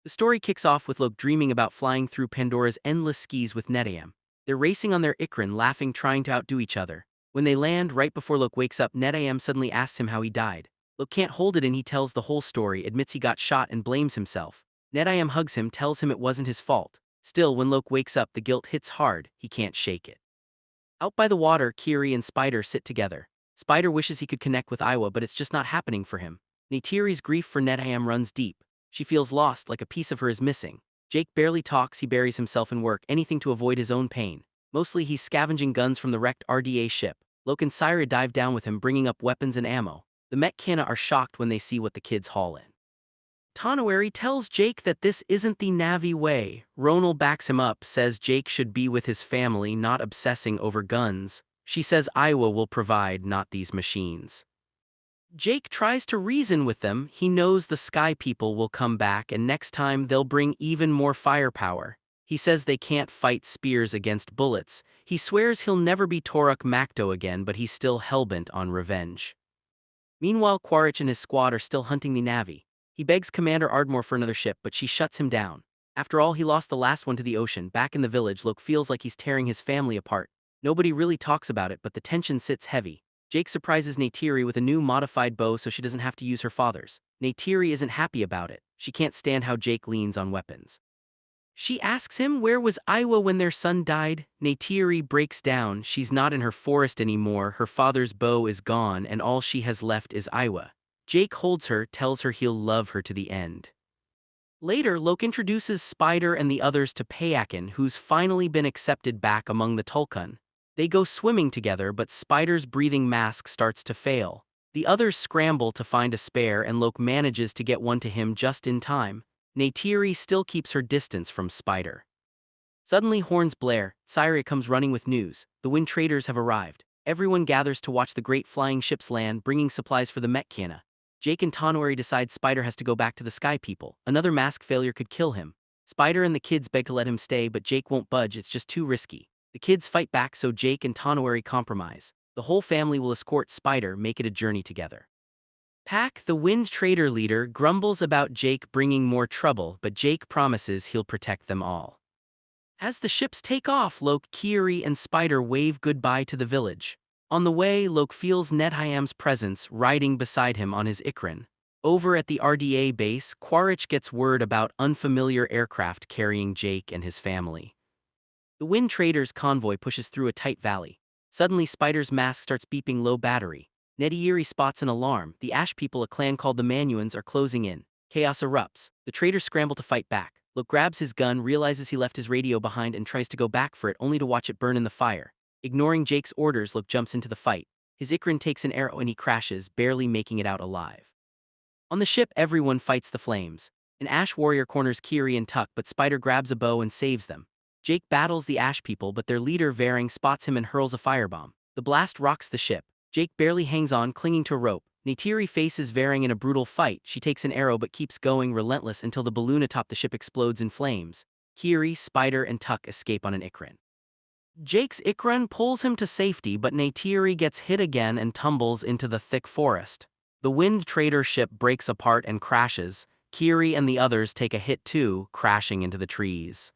The story kicks off with Loke dreaming about flying through Pandora's endless skis with Netayam. They're racing on their Ikran, laughing, trying to outdo each other. When they land, right before Loke wakes up, Netayam suddenly asks him how he died. Loke can't hold it and he tells the whole story, admits he got shot and blames himself. Netayam hugs him, tells him it wasn't his fault. Still, when Loke wakes up, the guilt hits hard, he can't shake it. Out by the water, Kiri and Spider sit together. Spider wishes he could connect with Iwa, but it's just not happening for him. Neytiri's grief for Netayam runs deep. She feels lost, like a piece of her is missing. Jake barely talks, he buries himself in work, anything to avoid his own pain. Mostly he's scavenging guns from the wrecked RDA ship. Loke and Syra dive down with him, bringing up weapons and ammo. The Metkina are shocked when they see what the kids haul in. Tonawari tells Jake that this isn't the Na'vi way. Ronal backs him up, says Jake should be with his family, not obsessing over guns. She says Iwa will provide, not these machines. Jake tries to reason with them. He knows the Sky People will come back and next time they'll bring even more firepower. He says they can't fight spears against bullets. He swears he'll never be Toruk Makto again, but he's still hellbent on revenge. Meanwhile, Quaritch and his squad are still hunting the Na'vi. He begs Commander Ardmore for another ship, but she shuts him down. After all, he lost the last one to the ocean. Back in the village, Loke feels like he's tearing his family apart. Nobody really talks about it, but the tension sits heavy. Jake surprises Neytiri with a new modified bow so she doesn't have to use her father's. Neytiri isn't happy about it. She can't stand how Jake leans on weapons. She asks him where was Iwa when their son died. Neytiri breaks down. She's not in her forest anymore. Her father's bow is gone and all she has left is Iwa. Jake holds her, tells her he'll love her to the end. Later, Loke introduces Spider and the others to Payakan, who's finally been accepted back among the Tulkun. They go swimming together, but Spider's breathing mask starts to fail. The others scramble to find a spare and Loke manages to get one to him just in time. Neytiri still keeps her distance from Spider. Suddenly horns blare. Syra comes running with news. The Wind Traders have arrived. Everyone gathers to watch the great flying ships land, bringing supplies for the Metkina. Jake and Tonawari decide Spider has to go back to the Sky People. Another mask failure could kill him. Spider and the kids beg to let him stay, but Jake won't budge, it's just too risky. The kids fight back, so Jake and Tonawari compromise. The whole family will escort Spider, make it a journey together. Pack, the Wind Trader leader, grumbles about Jake bringing more trouble, but Jake promises he'll protect them all. As the ships take off, Loke, Kiri, and Spider wave goodbye to the village. On the way, Loke feels Netayam's presence, riding beside him on his Ikran. Over at the RDA base, Quaritch gets word about unfamiliar aircraft carrying Jake and his family. The Wind Trader's convoy pushes through a tight valley. Suddenly, Spider's mask starts beeping low battery. Neytiri spots an alarm. The Ash People, a clan called the Manuans, are closing in. Chaos erupts. The traders scramble to fight back. Loke grabs his gun, realizes he left his radio behind and tries to go back for it, only to watch it burn in the fire. Ignoring Jake's orders, Loke jumps into the fight. His Ikran takes an arrow and he crashes, barely making it out alive. On the ship, everyone fights the flames. An Ash warrior corners Kiri and Tuck, but Spider grabs a bow and saves them. Jake battles the Ash People, but their leader Varang spots him and hurls a firebomb. The blast rocks the ship. Jake barely hangs on, clinging to a rope. Neytiri faces Varang in a brutal fight. She takes an arrow but keeps going, relentless, until the balloon atop the ship explodes in flames. Kiri, Spider, and Tuck escape on an Ikran. Jake's Ikran pulls him to safety, but Neytiri gets hit again and tumbles into the thick forest. The Wind Trader ship breaks apart and crashes. Kiri and the others take a hit too, crashing into the trees.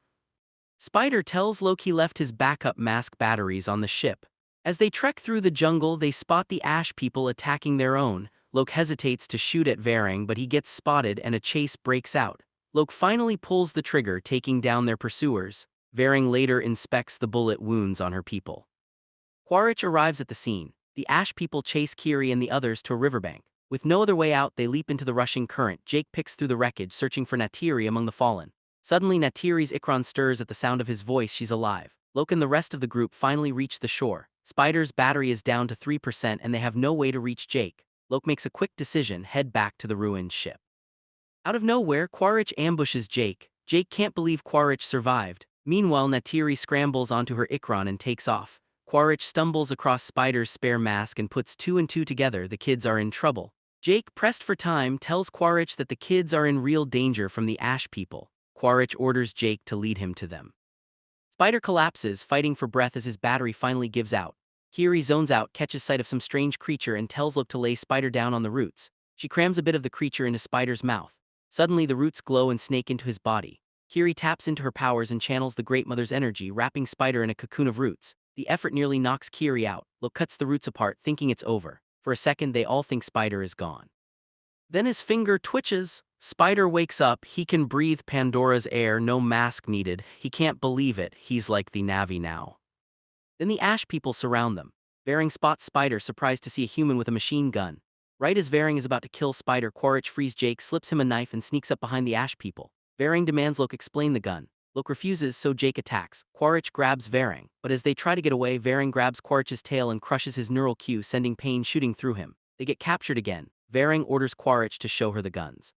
Spider tells Loke he left his backup mask batteries on the ship. As they trek through the jungle, they spot the Ash People attacking their own. Loke hesitates to shoot at Varang, but he gets spotted and a chase breaks out. Loke finally pulls the trigger, taking down their pursuers. Varang later inspects the bullet wounds on her people. Quaritch arrives at the scene. The Ash People chase Kiri and the others to a riverbank. With no other way out, they leap into the rushing current. Jake picks through the wreckage, searching for Neytiri among the fallen. Suddenly, Neytiri's Ikran stirs at the sound of his voice. She's alive. Loke and the rest of the group finally reach the shore. Spider's battery is down to 3% and they have no way to reach Jake. Loke makes a quick decision, head back to the ruined ship. Out of nowhere, Quaritch ambushes Jake. Jake can't believe Quaritch survived. Meanwhile, Neytiri scrambles onto her Ikran and takes off. Quaritch stumbles across Spider's spare mask and puts two and two together. The kids are in trouble. Jake, pressed for time, tells Quaritch that the kids are in real danger from the Ash People. Quaritch orders Jake to lead him to them. Spider collapses, fighting for breath as his battery finally gives out. Kiri zones out, catches sight of some strange creature and tells Loke to lay Spider down on the roots. She crams a bit of the creature into Spider's mouth. Suddenly the roots glow and snake into his body. Kiri taps into her powers and channels the Great Mother's energy, wrapping Spider in a cocoon of roots. The effort nearly knocks Kiri out. Look cuts the roots apart, thinking it's over. For a second they all think Spider is gone. Then his finger twitches. Spider wakes up. He can breathe Pandora's air, no mask needed. He can't believe it. He's like the Na'vi now. Then the Ash people surround them. Varang spots Spider, surprised to see a human with a machine gun. Right as Varang is about to kill Spider, Quaritch frees Jake, slips him a knife and sneaks up behind the Ash people. Varang demands Loke explain the gun. Loke refuses, so Jake attacks. Quaritch grabs Varang, but as they try to get away, Varang grabs Quaritch's tail and crushes his neural Q, sending pain shooting through him. They get captured again. Varang orders Quaritch to show her the guns.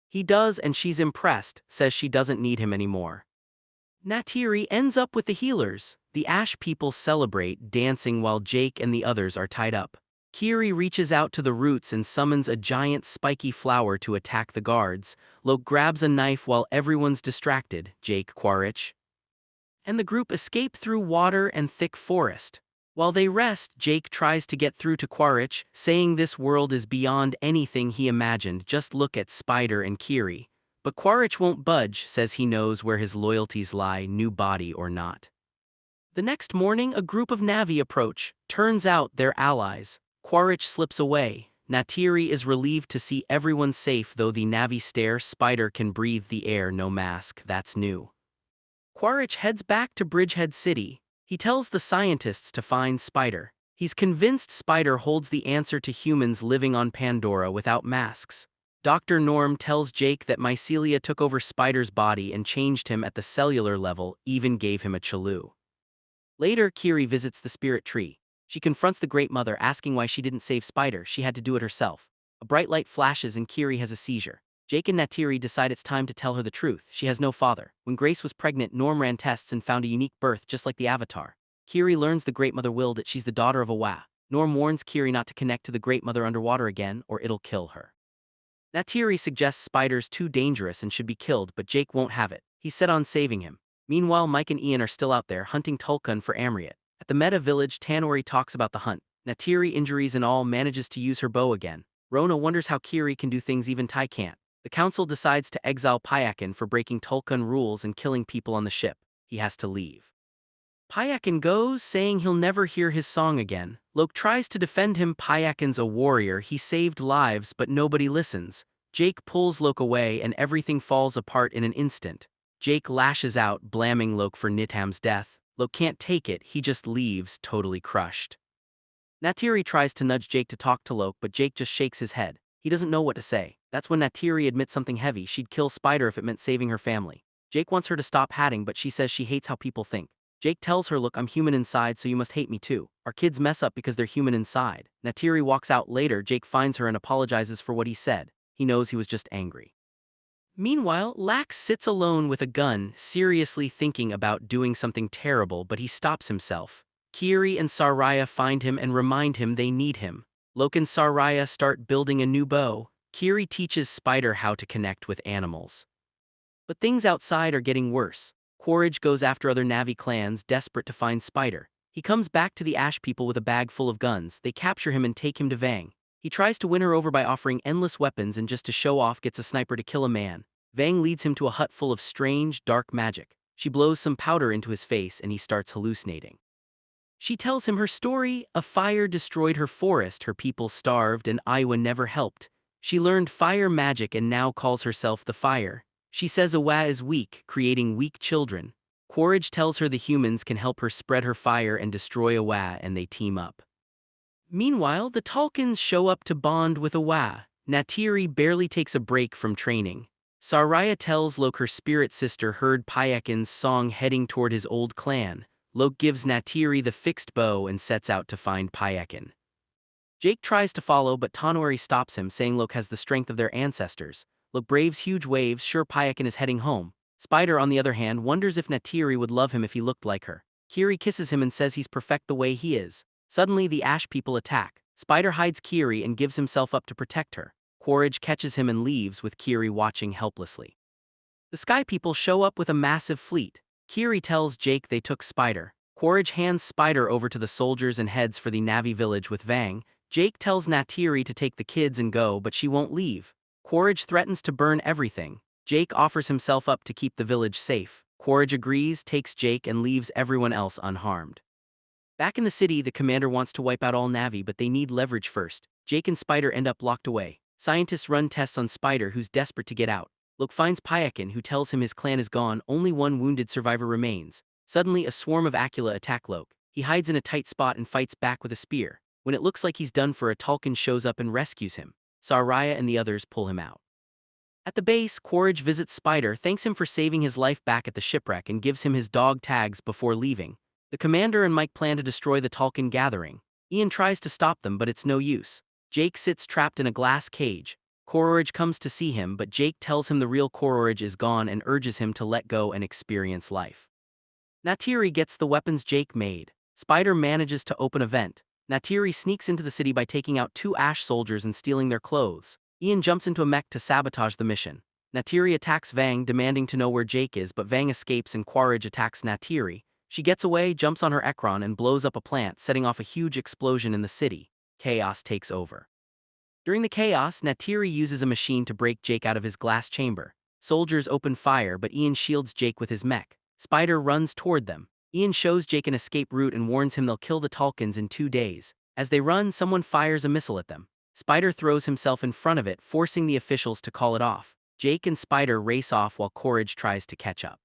He does, and she's impressed, says she doesn't need him anymore. Neytiri ends up with the healers. The Ash people celebrate, dancing while Jake and the others are tied up. Kiri reaches out to the roots and summons a giant spiky flower to attack the guards. Loke grabs a knife while everyone's distracted, Jake, Quaritch, and the group escape through water and thick forest. While they rest, Jake tries to get through to Quaritch, saying this world is beyond anything he imagined, just look at Spider and Kiri. But Quaritch won't budge, says he knows where his loyalties lie, new body or not. The next morning, a group of Na'vi approach. Turns out they're allies. Quaritch slips away. Neytiri is relieved to see everyone safe, though the Na'vi stare. Spider can breathe the air, no mask, that's new. Quaritch heads back to Bridgehead City. He tells the scientists to find Spider. He's convinced Spider holds the answer to humans living on Pandora without masks. Dr. Norm tells Jake that mycelia took over Spider's body and changed him at the cellular level, even gave him a Chelou. Later, Kiri visits the spirit tree. She confronts the Great Mother, asking why she didn't save Spider. She had to do it herself. A bright light flashes and Kiri has a seizure. Jake and Neytiri decide it's time to tell her the truth. She has no father. When Grace was pregnant, Norm ran tests and found a unique birth just like the Avatar. Kiri learns the Great Mother willed it. She's the daughter of a Wa. Norm warns Kiri not to connect to the Great Mother underwater again, or it'll kill her. Neytiri suggests Spider's too dangerous and should be killed, but Jake won't have it. He's set on saving him. Meanwhile, Mike and Ian are still out there hunting Tulkun for Amriat. At the Meta Village, Tanori talks about the hunt. Neytiri, injuries and all, manages to use her bow again. Rona wonders how Kiri can do things even Tai can't. The council decides to exile Payakan for breaking Tulkun rules and killing people on the ship. He has to leave. Payakan goes, saying he'll never hear his song again. Loke tries to defend him. Payakan's a warrior, he saved lives, but nobody listens. Jake pulls Loke away and everything falls apart in an instant. Jake lashes out, blaming Loke for Nitam's death. Loke can't take it, he just leaves, totally crushed. Neytiri tries to nudge Jake to talk to Loke, but Jake just shakes his head. He doesn't know what to say. That's when Neytiri admits something heavy. She'd kill Spider if it meant saving her family. Jake wants her to stop hatting, but she says she hates how people think. Jake tells her, look, I'm human inside, so you must hate me too. Our kids mess up because they're human inside. Neytiri walks out later. Jake finds her and apologizes for what he said. He knows he was just angry. Meanwhile, Lax sits alone with a gun, seriously thinking about doing something terrible, but he stops himself. Kiri and Saraya find him and remind him they need him. Loke and Saraya start building a new bow. Kiri teaches Spider how to connect with animals. But things outside are getting worse. Quaritch goes after other Na'vi clans, desperate to find Spider. He comes back to the Ash people with a bag full of guns. They capture him and take him to Vang. He tries to win her over by offering endless weapons and just to show off gets a sniper to kill a man. Vang leads him to a hut full of strange, dark magic. She blows some powder into his face and he starts hallucinating. She tells him her story. A fire destroyed her forest, her people starved, and Iwa never helped. She learned fire magic and now calls herself the Fire. She says Awa is weak, creating weak children. Quaritch tells her the humans can help her spread her fire and destroy Awa, and they team up. Meanwhile, the Tulkuns show up to bond with Awa. Neytiri barely takes a break from training. Saraya tells Loke her spirit sister heard Payakan's song heading toward his old clan. Loke gives Neytiri the fixed bow and sets out to find Payakan. Jake tries to follow, but Tanori stops him, saying Loke has the strength of their ancestors. Loke braves huge waves, sure Payakan is heading home. Spider, on the other hand, wonders if Neytiri would love him if he looked like her. Kiri kisses him and says he's perfect the way he is. Suddenly, the Ash people attack. Spider hides Kiri and gives himself up to protect her. Quaritch catches him and leaves, with Kiri watching helplessly. The Sky people show up with a massive fleet. Kiri tells Jake they took Spider. Quaritch hands Spider over to the soldiers and heads for the Na'vi village with Vang. Jake tells Neytiri to take the kids and go, but she won't leave. Quaritch threatens to burn everything. Jake offers himself up to keep the village safe. Quaritch agrees, takes Jake, and leaves everyone else unharmed. Back in the city, the commander wants to wipe out all Na'vi, but they need leverage first. Jake and Spider end up locked away. Scientists run tests on Spider, who's desperate to get out. Luke finds Payakin, who tells him his clan is gone, only one wounded survivor remains. Suddenly, a swarm of Akula attack Luke. He hides in a tight spot and fights back with a spear. When it looks like he's done for, a Tulkun shows up and rescues him. Saraya and the others pull him out. At the base, Quaritch visits Spider, thanks him for saving his life back at the shipwreck, and gives him his dog tags before leaving. The commander and Mike plan to destroy the Tulkun gathering. Ian tries to stop them, but it's no use. Jake sits trapped in a glass cage. Quaritch comes to see him, but Jake tells him the real Quaritch is gone and urges him to let go and experience life. Neytiri gets the weapons Jake made. Spider manages to open a vent. Neytiri sneaks into the city by taking out 2 Ash soldiers and stealing their clothes. Ian jumps into a mech to sabotage the mission. Neytiri attacks Vang, demanding to know where Jake is, but Vang escapes and Quaritch attacks Neytiri. She gets away, jumps on her Ekron, and blows up a plant, setting off a huge explosion in the city. Chaos takes over. During the chaos, Neytiri uses a machine to break Jake out of his glass chamber. Soldiers open fire, but Ian shields Jake with his mech. Spider runs toward them. Ian shows Jake an escape route and warns him they'll kill the Tulkuns in 2 days. As they run, someone fires a missile at them. Spider throws himself in front of it, forcing the officials to call it off. Jake and Spider race off while Quaritch tries to catch up.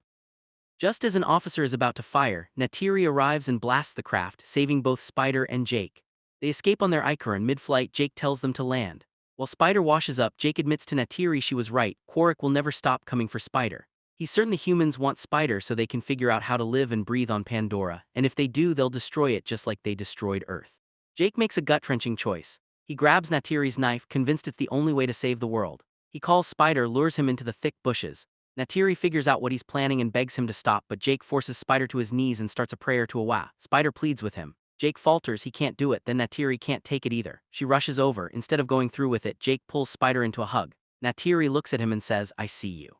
Just as an officer is about to fire, Neytiri arrives and blasts the craft, saving both Spider and Jake. They escape on their Ikaron. Mid-flight, Jake tells them to land. While Spider washes up, Jake admits to Neytiri she was right. Quaritch will never stop coming for Spider. He's certain the humans want Spider so they can figure out how to live and breathe on Pandora, and if they do, they'll destroy it just like they destroyed Earth. Jake makes a gut-wrenching choice. He grabs Neytiri's knife, convinced it's the only way to save the world. He calls Spider, lures him into the thick bushes. Neytiri figures out what he's planning and begs him to stop, but Jake forces Spider to his knees and starts a prayer to Awa. Spider pleads with him. Jake falters, he can't do it, then Neytiri can't take it either. She rushes over. Instead of going through with it, Jake pulls Spider into a hug. Neytiri looks at him and says, "I see you."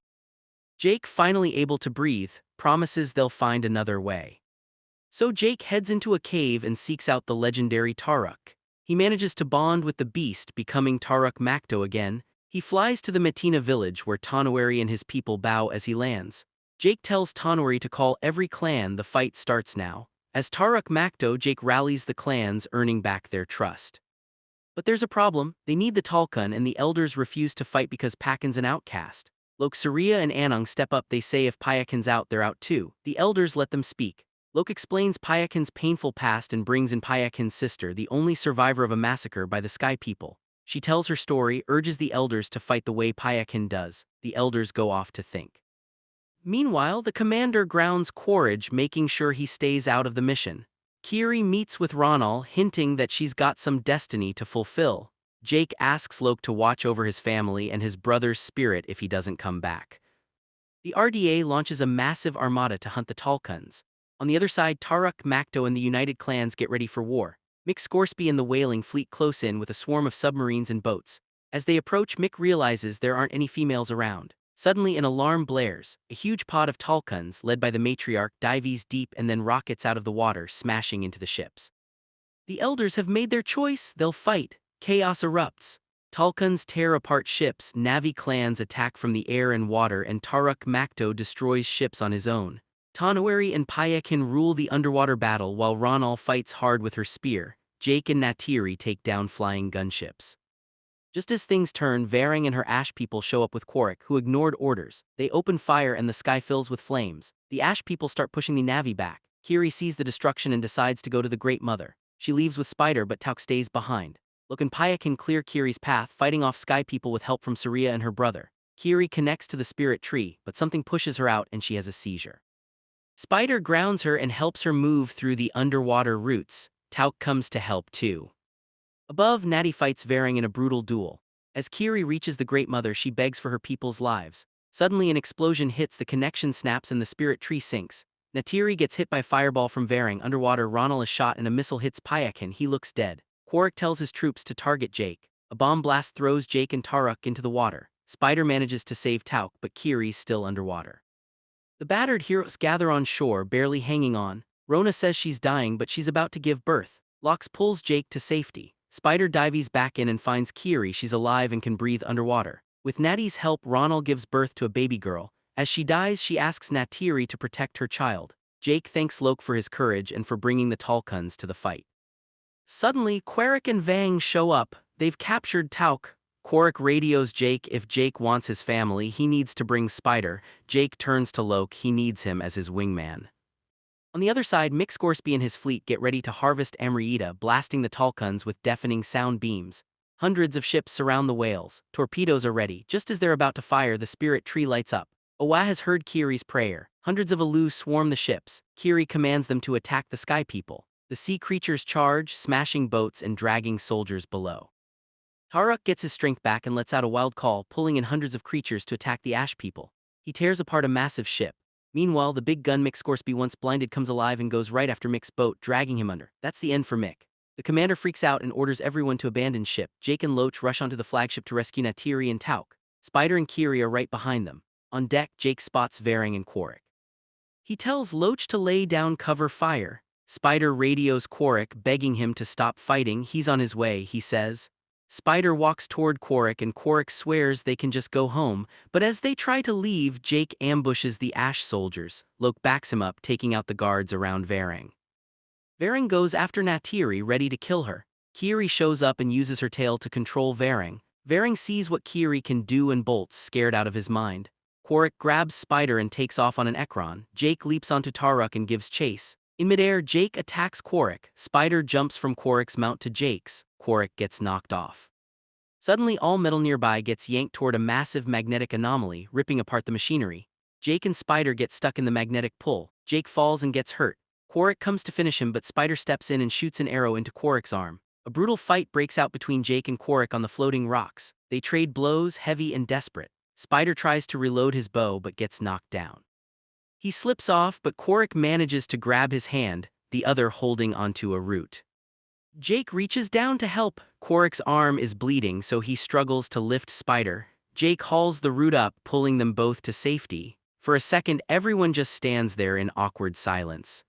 Jake, finally able to breathe, promises they'll find another way. So Jake heads into a cave and seeks out the legendary Taruk. He manages to bond with the beast, becoming Taruk Makto again. He flies to the Metina village where Tonwari and his people bow as he lands. Jake tells Tonwari to call every clan. The fight starts now. As Taruk Makto, Jake rallies the clans, earning back their trust. But there's a problem. They need the Tulkun, and the elders refuse to fight because Pakin's an outcast. Lok, Saria and Anung step up. They say if Payakin's out, they're out too. The elders let them speak. Lok explains Payakin's painful past and brings in Payakin's sister, the only survivor of a massacre by the Sky People. She tells her story, urges the elders to fight the way Payakin does. The elders go off to think. Meanwhile, the commander grounds Quaritch, making sure he stays out of the mission. Kiri meets with Ronal, hinting that she's got some destiny to fulfill. Jake asks Lok to watch over his family and his brother's spirit if he doesn't come back. The RDA launches a massive armada to hunt the Tulkuns. On the other side, Taruk, Makto, and the United Clans get ready for war. Mick Scoresby and the whaling fleet close in with a swarm of submarines and boats. As they approach, Mick realizes there aren't any females around. Suddenly, an alarm blares. A huge pod of Tulkuns, led by the matriarch, dives deep and then rockets out of the water, smashing into the ships. The elders have made their choice. They'll fight. Chaos erupts. Tulkuns tear apart ships, Na'vi clans attack from the air and water, and Taruk Makto destroys ships on his own. Tonwari and Payakin rule the underwater battle while Ronal fights hard with her spear. Jake and Neytiri take down flying gunships. Just as things turn, Varang and her Ash people show up with Quaritch, who ignored orders. They open fire and the sky fills with flames. The Ash people start pushing the Na'vi back. Kiri sees the destruction and decides to go to the Great Mother. She leaves with Spider, but Tauk stays behind. Lok and Payakin clear Kiri's path, fighting off Sky People with help from Saria and her brother. Kiri connects to the spirit tree, but something pushes her out and she has a seizure. Spider grounds her and helps her move through the underwater roots. Tauk comes to help too. Above, Natty fights Varang in a brutal duel. As Kiri reaches the Great Mother, she begs for her people's lives. Suddenly an explosion hits, the connection snaps and the spirit tree sinks. Neytiri gets hit by fireball from Varang. Underwater, Ronal is shot and a missile hits Payakin. He looks dead. Quaritch tells his troops to target Jake. A bomb blast throws Jake and Taruk into the water. Spider manages to save Tauk, but Kiri's still underwater. The battered heroes gather on shore, barely hanging on. Rona says she's dying, but she's about to give birth. Lox pulls Jake to safety. Spider dives back in and finds Kiri. She's alive and can breathe underwater. With Natty's help, Ronald gives birth to a baby girl. As she dies, she asks Natiri to protect her child. Jake thanks Loke for his courage and for bringing the Tulkuns to the fight. Suddenly, Quarik and Vang show up. They've captured Tauk. Quarik radios Jake. If Jake wants his family, he needs to bring Spider. Jake turns to Loke. He needs him as his wingman. On the other side, Mick Scoresby and his fleet get ready to harvest Amrita, blasting the Tulkuns with deafening sound beams. Hundreds of ships surround the whales. Torpedoes are ready. Just as they're about to fire, the spirit tree lights up. Owa has heard Kiri's prayer. Hundreds of Alu swarm the ships. Kiri commands them to attack the Sky People. The sea creatures charge, smashing boats and dragging soldiers below. Taruk gets his strength back and lets out a wild call, pulling in hundreds of creatures to attack the Ash People. He tears apart a massive ship. Meanwhile, the big gun Mick Scoresby once blinded comes alive and goes right after Mick's boat, dragging him under. That's the end for Mick. The commander freaks out and orders everyone to abandon ship. Jake and Loach rush onto the flagship to rescue Natiri and Tauk. Spider and Kiri are right behind them. On deck, Jake spots Varang and Quarik. He tells Loach to lay down cover fire. Spider radios Quarik, begging him to stop fighting. He's on his way, he says. Spider walks toward Quarik and Quarik swears they can just go home, but as they try to leave, Jake ambushes the Ash soldiers. Loke backs him up, taking out the guards around Varang. Varang goes after Natiri, ready to kill her. Kiri shows up and uses her tail to control Varang. Varang sees what Kiri can do and bolts, scared out of his mind. Quarik grabs Spider and takes off on an Ekron. Jake leaps onto Taruk and gives chase. In midair, Jake attacks Quarik. Spider jumps from Quarik's mount to Jake's. Quarik gets knocked off. Suddenly, all metal nearby gets yanked toward a massive magnetic anomaly, ripping apart the machinery. Jake and Spider get stuck in the magnetic pull. Jake falls and gets hurt. Quarik comes to finish him, but Spider steps in and shoots an arrow into Quarik's arm. A brutal fight breaks out between Jake and Quarik on the floating rocks. They trade blows, heavy and desperate. Spider tries to reload his bow but gets knocked down. He slips off, but Quarik manages to grab his hand, the other holding onto a root. Jake reaches down to help. Quarik's arm is bleeding, so he struggles to lift Spider. Jake hauls the root up, pulling them both to safety. For a second, everyone just stands there in awkward silence.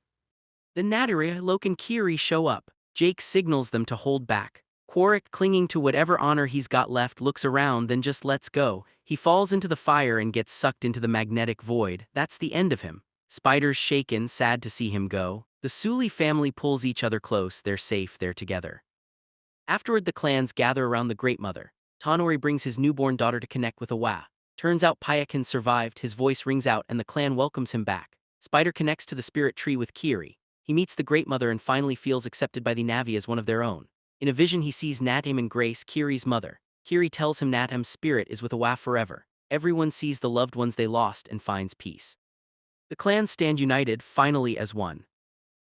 Then Natiri, Loke and Kiri show up. Jake signals them to hold back. Quarik, clinging to whatever honor he's got left, looks around, then just lets go. He falls into the fire and gets sucked into the magnetic void. That's the end of him. Spider's shaken, sad to see him go. The Sully family pulls each other close. They're safe, they're together. Afterward, the clans gather around the Great Mother. Tonori brings his newborn daughter to connect with Owa. Turns out Payakan survived. His voice rings out and the clan welcomes him back. Spider connects to the spirit tree with Kiri. He meets the Great Mother and finally feels accepted by the Na'vi as one of their own. In a vision, he sees Natam and Grace, Kiri's mother. Kiri tells him Natam's spirit is with Owa forever. Everyone sees the loved ones they lost and finds peace. The clans stand united, finally as one.